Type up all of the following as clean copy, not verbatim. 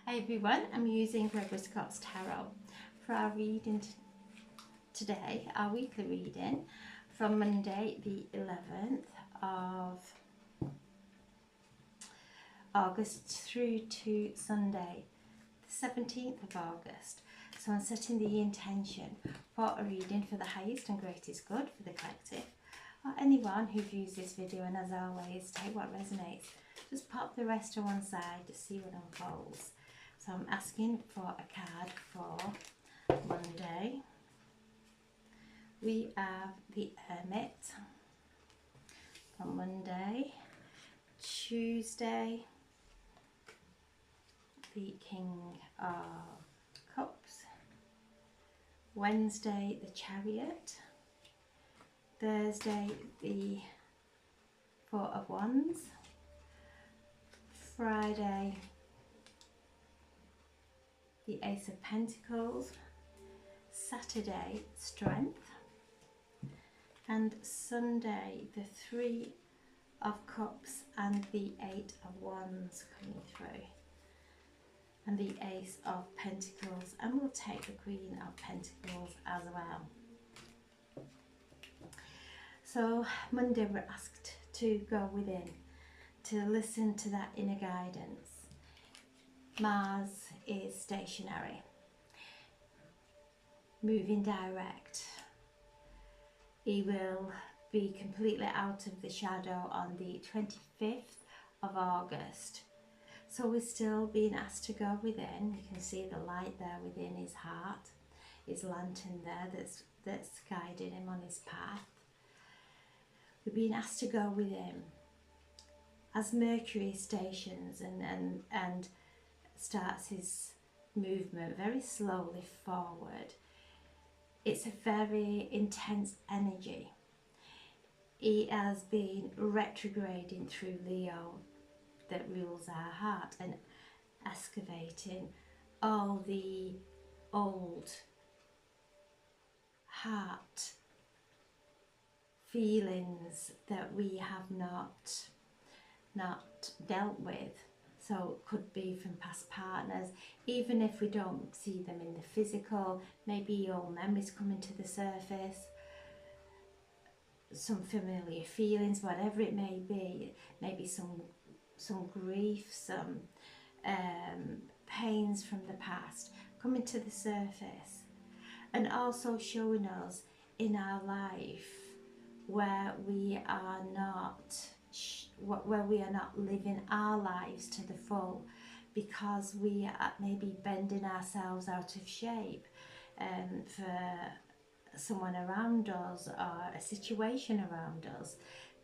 Hi everyone, I'm using Gregory Scott's Tarot for our reading today, our weekly reading from Monday the 11th of August through to Sunday the 17th of August. So I'm setting the intention for a reading for the highest and greatest good for the collective, or anyone who views this video, and as always, take what resonates. Just pop the rest to one side to see what unfolds. So I'm asking for a card for Monday. We have the Hermit for Monday. Tuesday, the King of Cups. Wednesday, the Chariot. Thursday, the Four of Wands. Friday, the Ace of Pentacles. Saturday, Strength. And Sunday, the Three of Cups and the Eight of Wands coming through. And the Ace of Pentacles. And we'll take the Queen of Pentacles as well. So Monday we're asked to go within, to listen to that inner guidance. Mars is stationary, moving direct. He will be completely out of the shadow on the 25th of August. So we're still being asked to go within. You can see the light there within his heart, his lantern there that's guiding him on his path. We're being asked to go within. As Mercury stations and starts his movement very slowly forward, it's a very intense energy. He has been retrograding through Leo that rules our heart and excavating all the old heart feelings that we have not dealt with. So it could be from past partners, even if we don't see them in the physical, maybe old memories coming to the surface, some familiar feelings, whatever it may be, maybe some grief, some pains from the past coming to the surface, and also showing us in our life where we are not living our lives to the full, because we are maybe bending ourselves out of shape for someone around us or a situation around us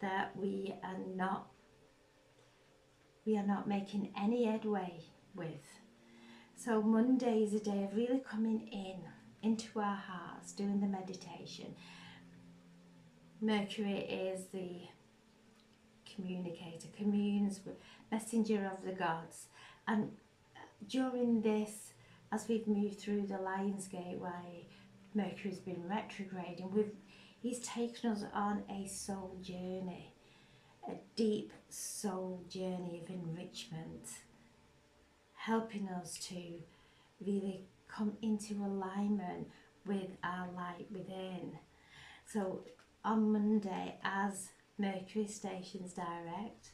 that we are not making any headway with. So Monday is a day of really coming into our hearts, doing the meditation. Mercury is the communicator, communes with, messenger of the gods. And during this, as we've moved through the Lionsgate way, Mercury's been retrograding, he's taken us on a soul journey, a deep soul journey of enrichment, helping us to really come into alignment with our light within. So on Monday, as Mercury stations direct,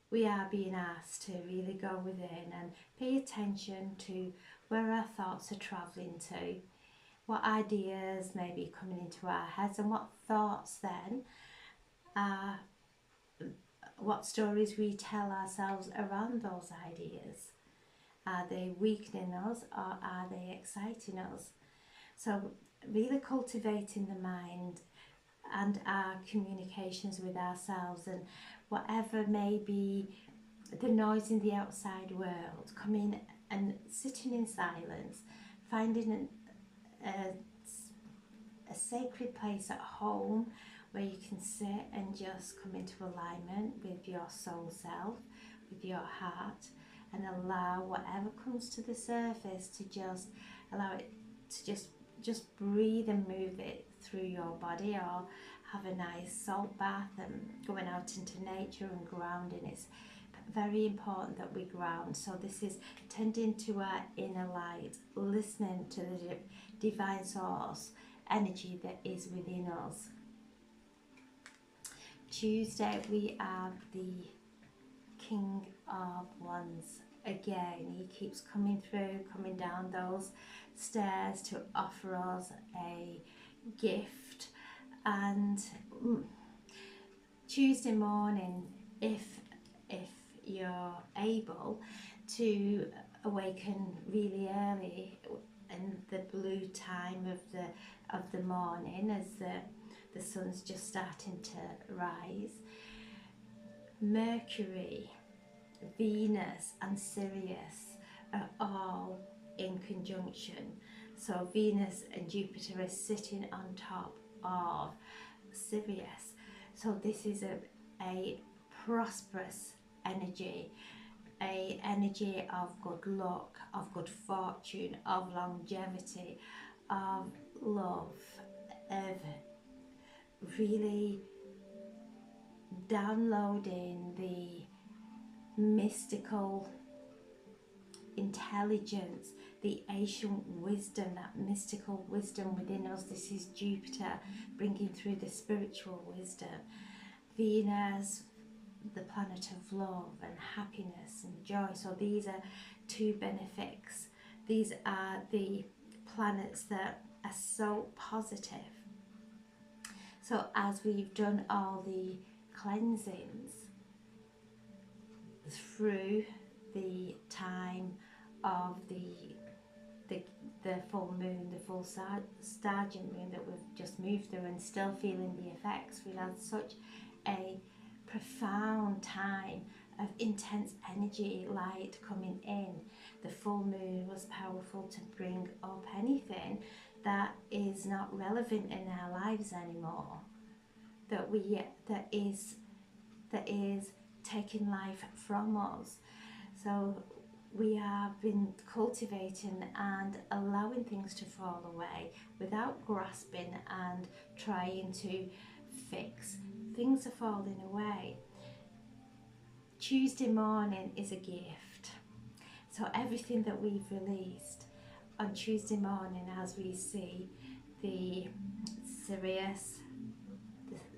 we are being asked to really go within and pay attention to where our thoughts are travelling to, what ideas may be coming into our heads, and what thoughts then are, what stories we tell ourselves around those ideas. Are they weakening us or are they exciting us? So really cultivating the mind and our communications with ourselves, and whatever may be the noise in the outside world, coming and sitting in silence, finding a sacred place at home where you can sit and just come into alignment with your soul self, with your heart, and allow whatever comes to the surface to just allow it to just breathe and move it through your body, or have a nice salt bath and going out into nature and grounding. It's very important that we ground. So this is tending to our inner light, listening to the divine source energy that is within us. Tuesday we have the King of Wands. Again, he keeps coming through, coming down those stairs to offer us a gift. And Tuesday morning, if you're able to awaken really early in the blue time of the morning, as the sun's just starting to rise, Mercury, Venus and Sirius are all in conjunction. So Venus and Jupiter is sitting on top of Sirius. So this is a prosperous energy, a energy of good luck, of good fortune, of longevity, of love, of really downloading the mystical intelligence, the ancient wisdom, that mystical wisdom within us. This is Jupiter bringing through the spiritual wisdom. Venus, the planet of love and happiness and joy. So these are two benefics. These are the planets that are so positive. So as we've done all the cleansings through the time of the full moon, the full Sturgeon moon that we've just moved through, and still feeling the effects, we had such a profound time of intense energy, light coming in. The full moon was powerful to bring up anything that is not relevant in our lives anymore, that is taking life from us. So we have been cultivating and allowing things to fall away without grasping and trying to fix. Things are falling away. Tuesday morning is a gift. So everything that we've released on Tuesday morning, as we see the Sirius,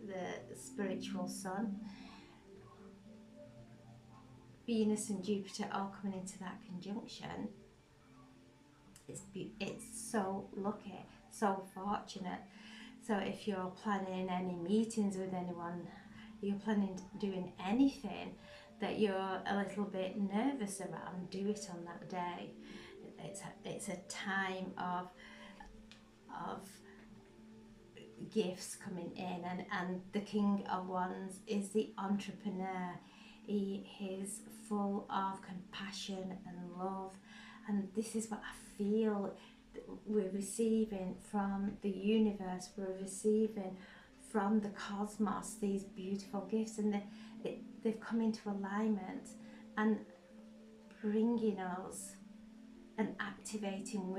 the spiritual sun, Venus and Jupiter all coming into that conjunction, it's so lucky, so fortunate. So if you're planning any meetings with anyone, you're planning doing anything that you're a little bit nervous around, do it on that day. It's a time of gifts coming in, and the King of Wands is the entrepreneur. He is full of compassion and love, and this is what I feel we're receiving from the universe. We're receiving from the cosmos these beautiful gifts, and they've come into alignment and bringing us and activating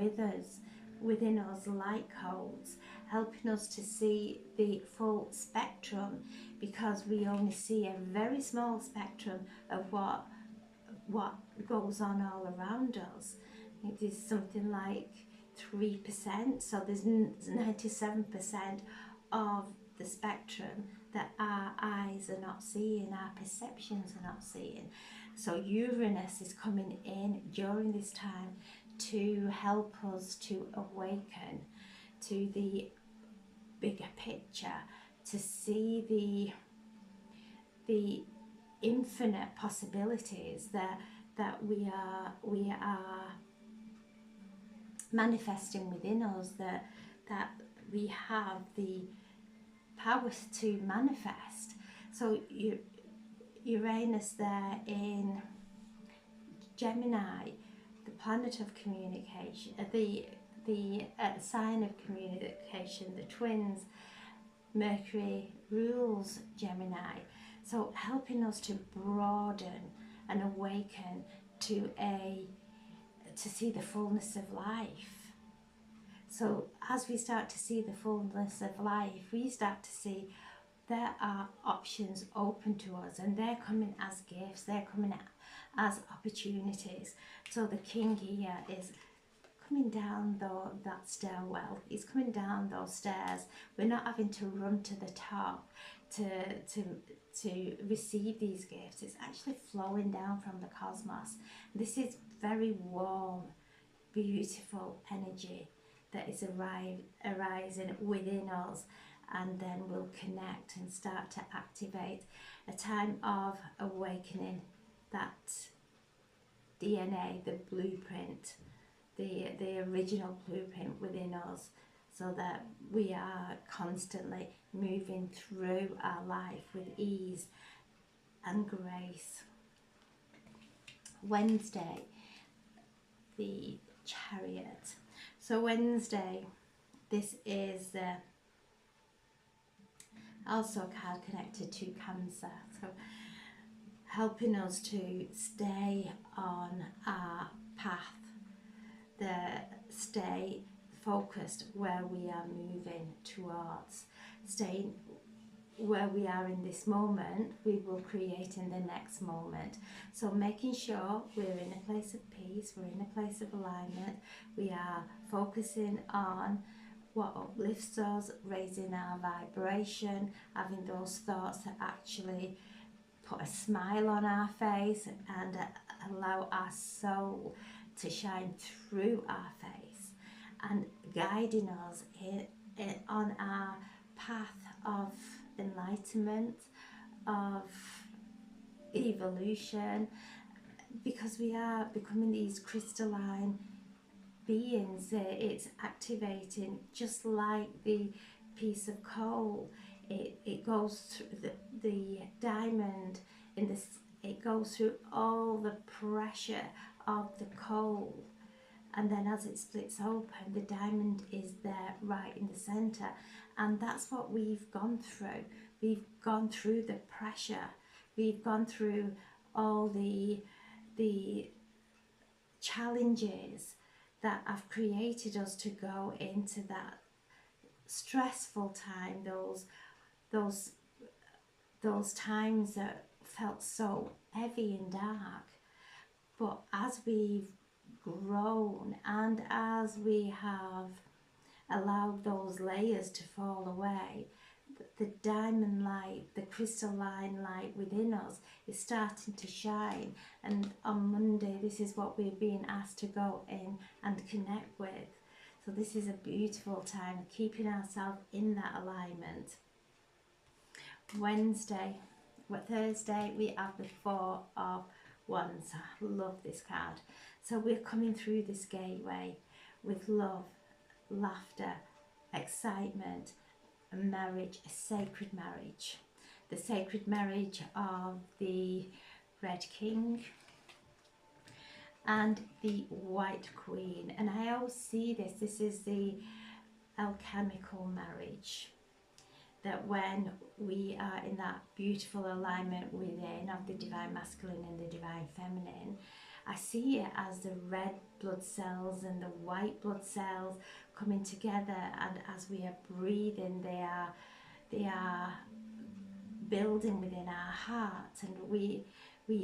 within us light codes, helping us to see the full spectrum, because we only see a very small spectrum of what goes on all around us. It is something like 3%, so there's 97% of the spectrum that our eyes are not seeing, our perceptions are not seeing. So Uranus is coming in during this time to help us to awaken to the bigger picture, to see the infinite possibilities that we are manifesting within us, that we have the power to manifest. So Uranus there in Gemini, the planet of communication, the sign of communication, the twins. Mercury rules Gemini, so helping us to broaden and awaken to see the fullness of life. So as we start to see the fullness of life, we start to see there are options open to us, and they're coming as gifts, they're coming as opportunities. So the king here is coming down that stairwell, he's coming down those stairs. We're not having to run to the top to receive these gifts. It's actually flowing down from the cosmos. This is very warm, beautiful energy that is arising within us, and then we'll connect and start to activate a time of awakening that DNA, the blueprint, the original blueprint within us, so that we are constantly moving through our life with ease and grace. Wednesday, the Chariot. So Wednesday, this is also a card connected to Cancer, so helping us to stay on our path, stay focused where we are moving towards. Staying where we are in this moment, we will create in the next moment. So making sure we're in a place of peace, we're in a place of alignment, we are focusing on what uplifts us, raising our vibration, having those thoughts that actually put a smile on our face and allow our soul to shine through our face, and guiding us on our path of enlightenment, of evolution, because we are becoming these crystalline beings. It's activating just like the piece of coal. It goes through the diamond in this. It goes through all the pressure of the coal, and then as it splits open, the diamond is there right in the center. And that's what we've gone through. We've gone through the pressure, we've gone through all the challenges that have created us to go into that stressful time, those times that felt so heavy and dark. But as we've grown and as we have allowed those layers to fall away, the diamond light, the crystalline light within us is starting to shine. And on Monday, this is what we're being asked to go in and connect with. So this is a beautiful time, keeping ourselves in that alignment. Thursday, we have the Four of Wands. I love this card. So we're coming through this gateway with love, laughter, excitement, a marriage, a sacred marriage. The sacred marriage of the Red King and the White Queen. And I always see this is the alchemical marriage. That when we are in that beautiful alignment within of the divine masculine and the divine feminine, I see it as the red blood cells and the white blood cells coming together, and as we are breathing, they are building within our hearts, and we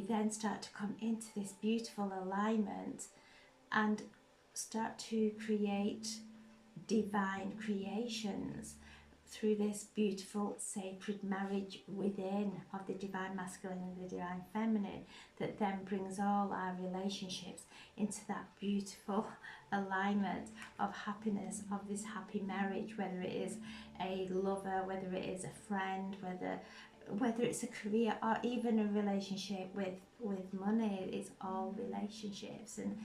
then start to come into this beautiful alignment and start to create divine creations through this beautiful sacred marriage within of the divine masculine and the divine feminine, that then brings all our relationships into that beautiful alignment of happiness, of this happy marriage, whether it is a lover, whether it is a friend, whether it's a career, or even a relationship with money. It's all relationships, and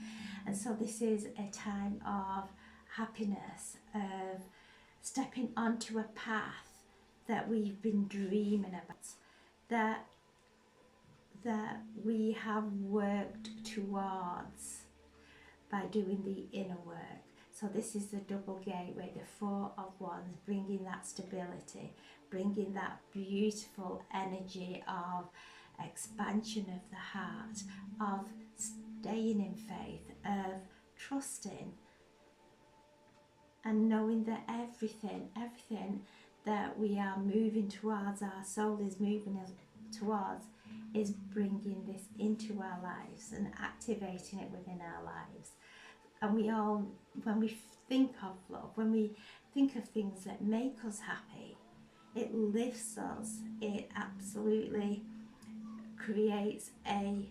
so this is a time of happiness, of stepping onto a path that we've been dreaming about, that we have worked towards by doing the inner work. So this is the double gateway, the Four of Wands, bringing that stability, bringing that beautiful energy of expansion of the heart, of staying in faith, of trusting, and knowing that everything that we are moving towards, our soul is moving us towards, is bringing this into our lives and activating it within our lives. And we all, when we think of love, when we think of things that make us happy, it lifts us. It absolutely creates a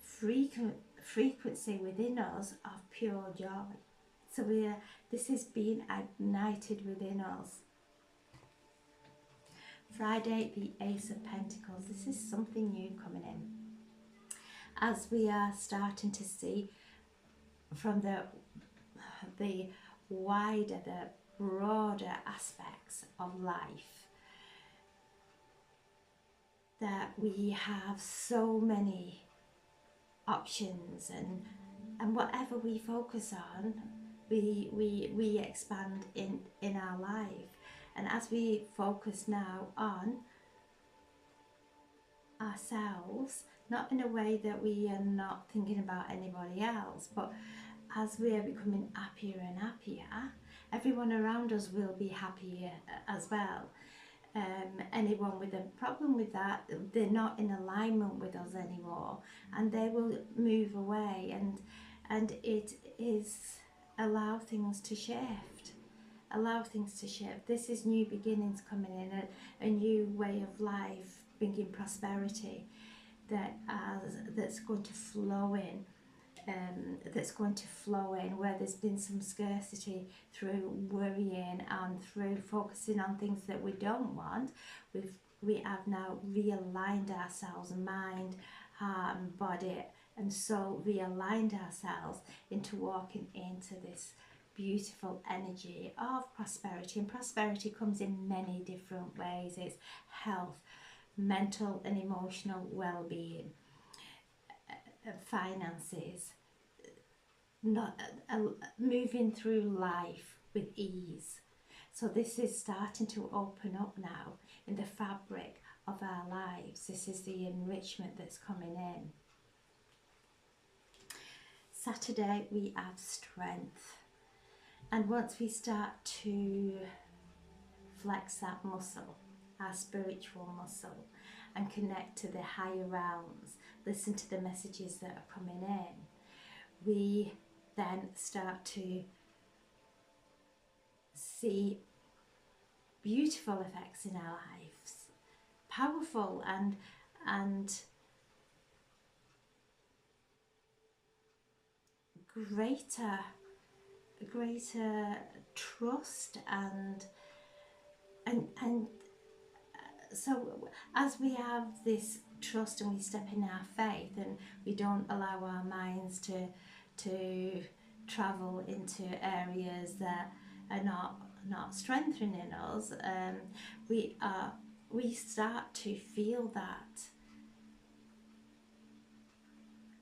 frequency within us of pure joy. So this is being ignited within us. Friday, the Ace of Pentacles. This is something new coming in. As we are starting to see from the wider, the broader aspects of life, that we have so many options, and whatever we focus on, we expand in our life. And as we focus now on ourselves, not in a way that we are not thinking about anybody else, but as we are becoming happier and happier, everyone around us will be happier as well. Anyone with a problem with that, they're not in alignment with us anymore, and they will move away, and it is allow things to shift. This is new beginnings coming in, a new way of life, bringing prosperity that's going to flow in. Where there's been some scarcity through worrying and through focusing on things that we don't want. We have now realigned ourselves, mind, heart and body and soul, realigned ourselves into walking into this beautiful energy of prosperity. And prosperity comes in many different ways. It's health, mental and emotional well-being, finances, not moving through life with ease. So this is starting to open up now in the fabric of our lives. This is the enrichment that's coming in. Saturday we have strength, and once we start to flex that muscle, our spiritual muscle, and connect to the higher realms, listen to the messages that are coming in, we then start to see beautiful effects in our lives, powerful and greater trust and so as we have this trust and we step in our faith and we don't allow our minds to travel into areas that are not strengthening us, we start to feel that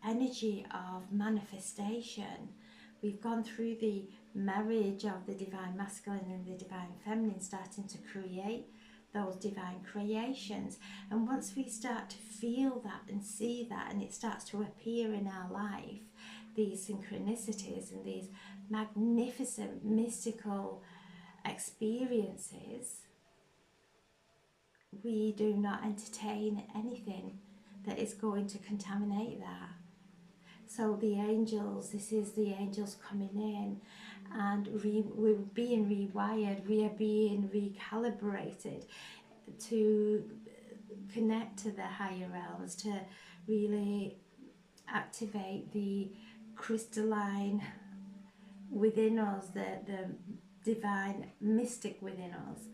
energy of manifestation. We've gone through the marriage of the divine masculine and the divine feminine, starting to create those divine creations. And once we start to feel that and see that, and it starts to appear in our life, these synchronicities and these magnificent mystical experiences, we do not entertain anything that is going to contaminate that. So the angels, this is the angels coming in, and we're being rewired, we are being recalibrated to connect to the higher realms, to really activate the crystalline within us, the divine mystic within us.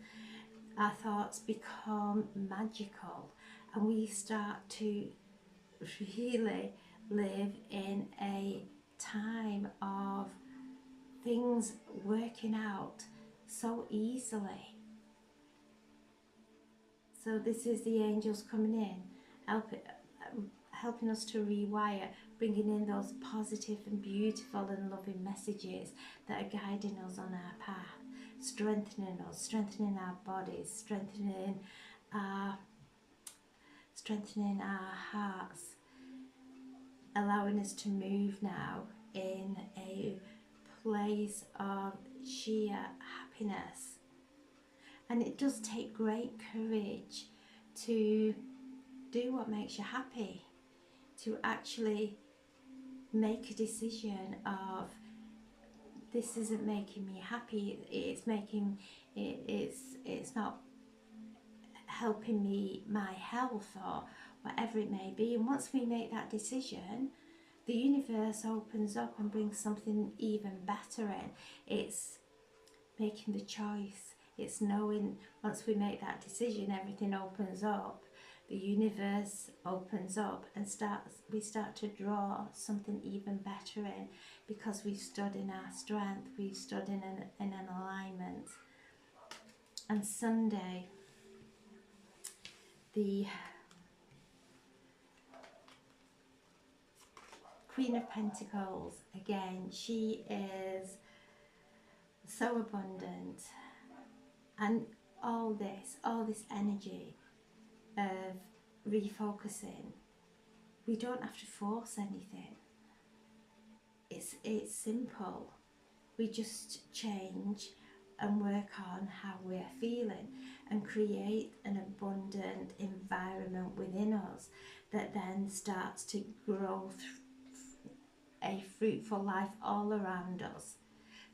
Our thoughts become magical, and we start to really live in a time of things working out so easily. So this is the angels coming in, helping us to rewire, bringing in those positive and beautiful and loving messages that are guiding us on our path, strengthening us, strengthening our bodies, strengthening our hearts, allowing us to move now in a place of sheer happiness. And it does take great courage to do what makes you happy, to actually make a decision of, this isn't making me happy, it's not helping me, my health, or whatever it may be. And once we make that decision, the universe opens up and brings something even better in. It's making the choice. It's knowing, once we make that decision, everything opens up. The universe opens up and we start to draw something even better in, because we've stood in our strength, we've stood in an alignment. And Sunday, the Queen of Pentacles, again, she is so abundant, and all this energy of refocusing, we don't have to force anything. It's simple. We just change and work on how we're feeling and create an abundant environment within us that then starts to grow a fruitful life all around us.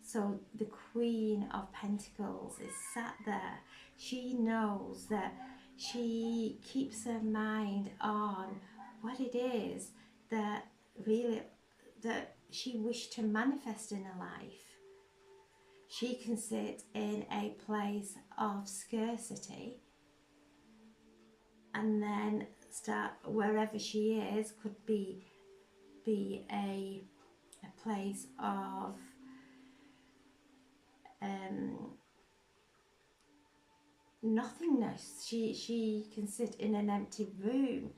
So the Queen of Pentacles is sat there. She knows that she keeps her mind on what it is that really that she wished to manifest in her life. She can sit in a place of scarcity and then start wherever she is, could be a place of nothingness. She can sit in an empty room,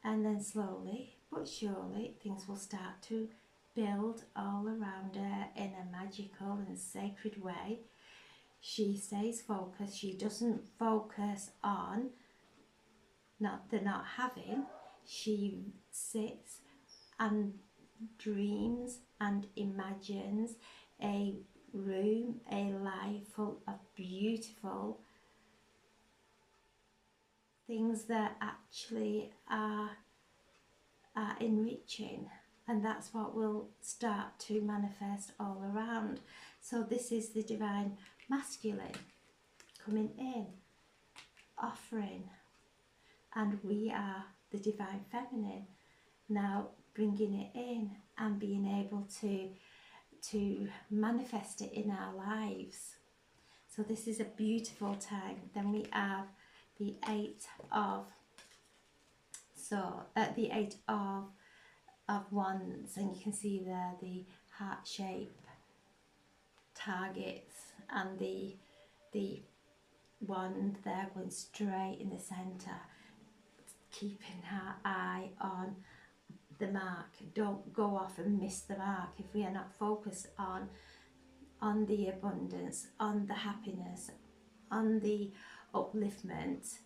and then slowly but surely things will start to build all around her in a magical and sacred way. She stays focused. She doesn't focus on the not having. She sits and dreams and imagines a room, a life full of beautiful things that actually are enriching, and that's what will start to manifest all around. So this is the divine masculine coming in, offering, and we are the divine feminine now bringing it in and being able to manifest it in our lives. So this is a beautiful time. Then we have the Eight of Wands, and you can see there the heart shape targets and the wand there going straight in the centre, keeping our eye on the mark. Don't go off and miss the mark if we are not focused on the abundance, on the happiness, on the upliftment,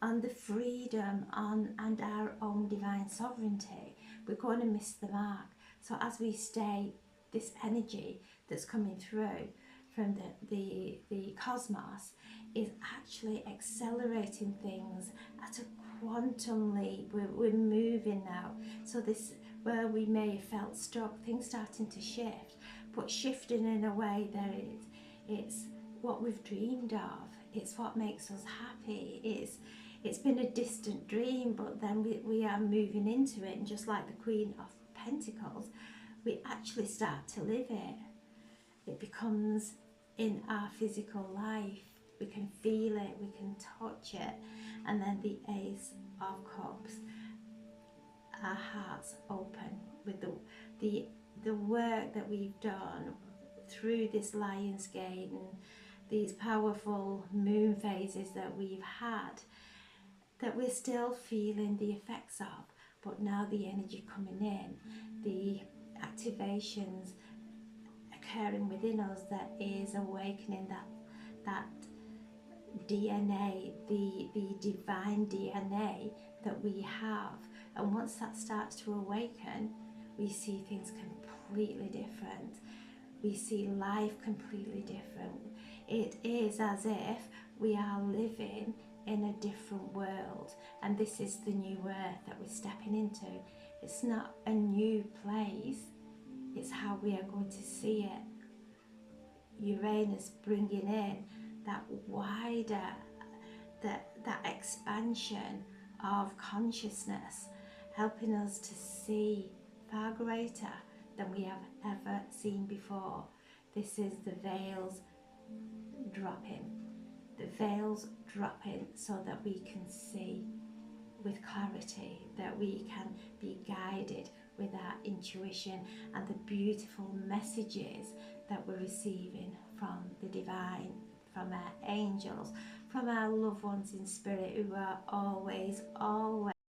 on the freedom, and our own divine sovereignty. We're going to miss the mark. So as we stay, this energy that's coming through from the cosmos is actually accelerating things at a quantum leap. We're moving now. So this, where we may have felt stuck, things starting to shift, but shifting in a way that it's what we've dreamed of. It's what makes us happy. It's been a distant dream, but then we are moving into it, and just like the Queen of Pentacles, we actually start to live it. It becomes in our physical life. We can feel it, we can touch it. And then the Ace of Cups, our hearts open with the work that we've done through this Lionsgate and these powerful moon phases that we've had, that we're still feeling the effects of, but now the energy coming in, the activations occurring within us, that is awakening that DNA, the divine DNA that we have. And once that starts to awaken, we see things completely different. We see life completely different. It is as if we are living in a different world, and this is the new earth that we're stepping into. It's not a new place, it's how we are going to see it. Uranus bringing in that wider, that expansion of consciousness, helping us to see far greater than we have ever seen before. This is the veils dropping. The veils dropping so that we can see with clarity, that we can be guided with our intuition and the beautiful messages that we're receiving from the divine, from our angels, from our loved ones in spirit who are always